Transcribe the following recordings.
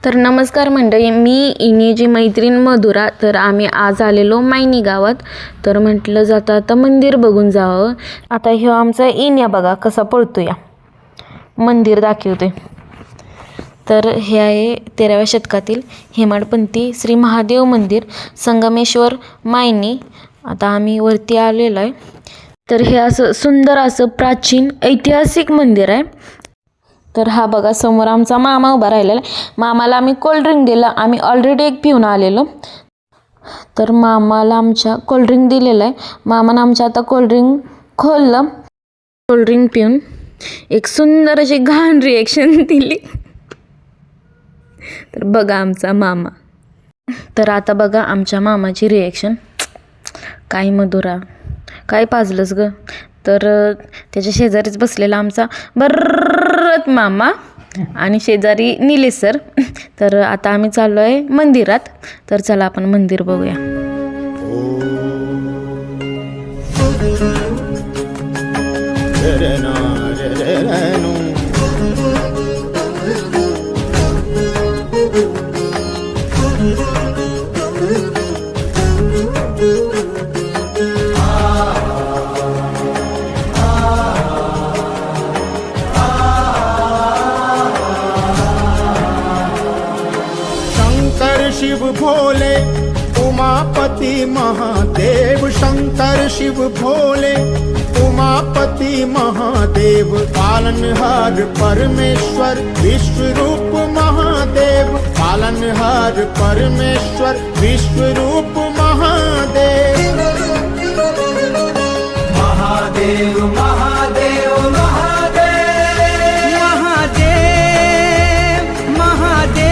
तर नमस्कार मंडळी, मी इनीची मैत्रीण मधुरा. तर आम्ही आज आलेलो मायनी गावात. तर म्हटलं जातं आता मंदिर बघून जावं. आता ह्यो आमचा इन्या बघा कसा पळतो, या मंदिर दाखवते. तर हे आहे 13व्या शतकातील हेमाडपंथी श्री महादेव मंदिर संगमेश्वर मायनी. आता आम्ही वरती आलेलो आहे. तर हे असं सुंदर असं प्राचीन ऐतिहासिक मंदिर आहे. तर हा बघा समोर आमचा मामा उभा राहिलेला आहे. मामाला आम्ही कोल्ड्रिंक दिलं. आम्ही ऑलरेडी एक पिऊन आलेलो. तर मामाला आमच्या कोल्ड्रिंक दिलेलं आहे. मामानं आमच्या आता कोल्ड्रिंक खोललं. कोल्ड्रिंक पिऊन एक सुंदर अशी घाण रिॲक्शन दिली. तर बघा आमचा मामा. तर आता बघा आमच्या मामाची रिॲक्शन. काय मधुरा, काय पाजलंस ग. तर त्याच्या शेजारीच बसलेला आमचा बर्रत मामा आणि शेजारी निलेश सर. तर आता आम्ही चाललो आहे मंदिरात. तर चला आपण मंदिर बघूया. शिव भोले उमापति महादेव, शंकर शिव भोले उमापति महादेव, पालनहार परमेश्वर विश्वरूप महादेव, पालनहार परमेश्वर विश्वरूप महादेव। महादेव महादेव महादेव महादेव महादेव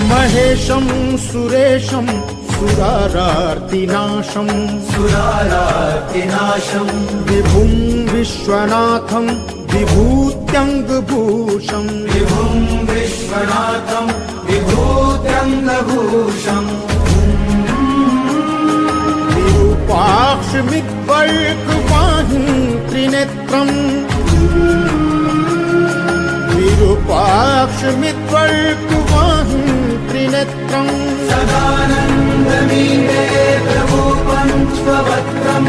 महेशं सुरेशं सुरारार्तिनाशं विभुं विश्वनाथं विभूत्यङ्गभूषं विरूपाक्षमिद्वर्गवाहिं त्रिनेत्रं, विरूपाक्षमिद्वर्गवाहिं त्रिनेत्रं, सदानन्दमीडे प्रभु पञ्चवक्त्रं,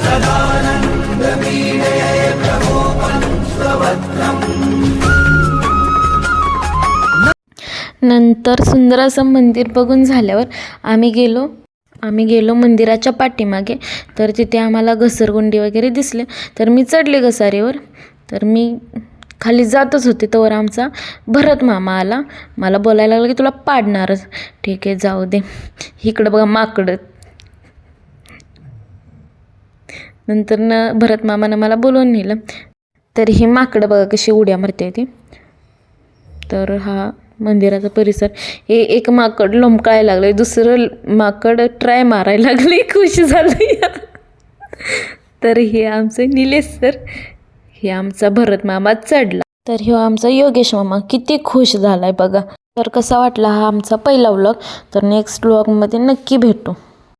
सदानन्दमीडे प्रभु पञ्चवक्त्रं। नंतर सुंदर असं मंदिर बघून झाल्यावर आम्ही गेलो मंदिराच्या पाठीमागे. तर तिथे आम्हाला घसरगुंडी वगैरे दिसले. तर मी चढले घसारीवर. तर मी खाली जातच होते तोवर आमचा भरत मामा आला. मला बोलायला लागला की तुला पाडणारच. ठीक आहे जाऊ दे. इकडं बघा माकडं. नंतर भरत मामानं मला बोलवून नेलं. तर ही माकडं बघा कशी उड्या मारते ती. तर हा मंदिराचा परिसर. हे एक माकड लोंबकाळायला लागलं, दुसरं माकड ट्राय मारायला लागले. खुश झालं. तर हे आमचं निलेश सर, हे आमचा भरत मामा चढला. तर हे आमचा योगेश मामा किती खुश झालाय बघा. तर कसा वाटला हा आमचा पहिला व्लॉग. तर नेक्स्ट व्लॉगमध्ये नक्की भेटू.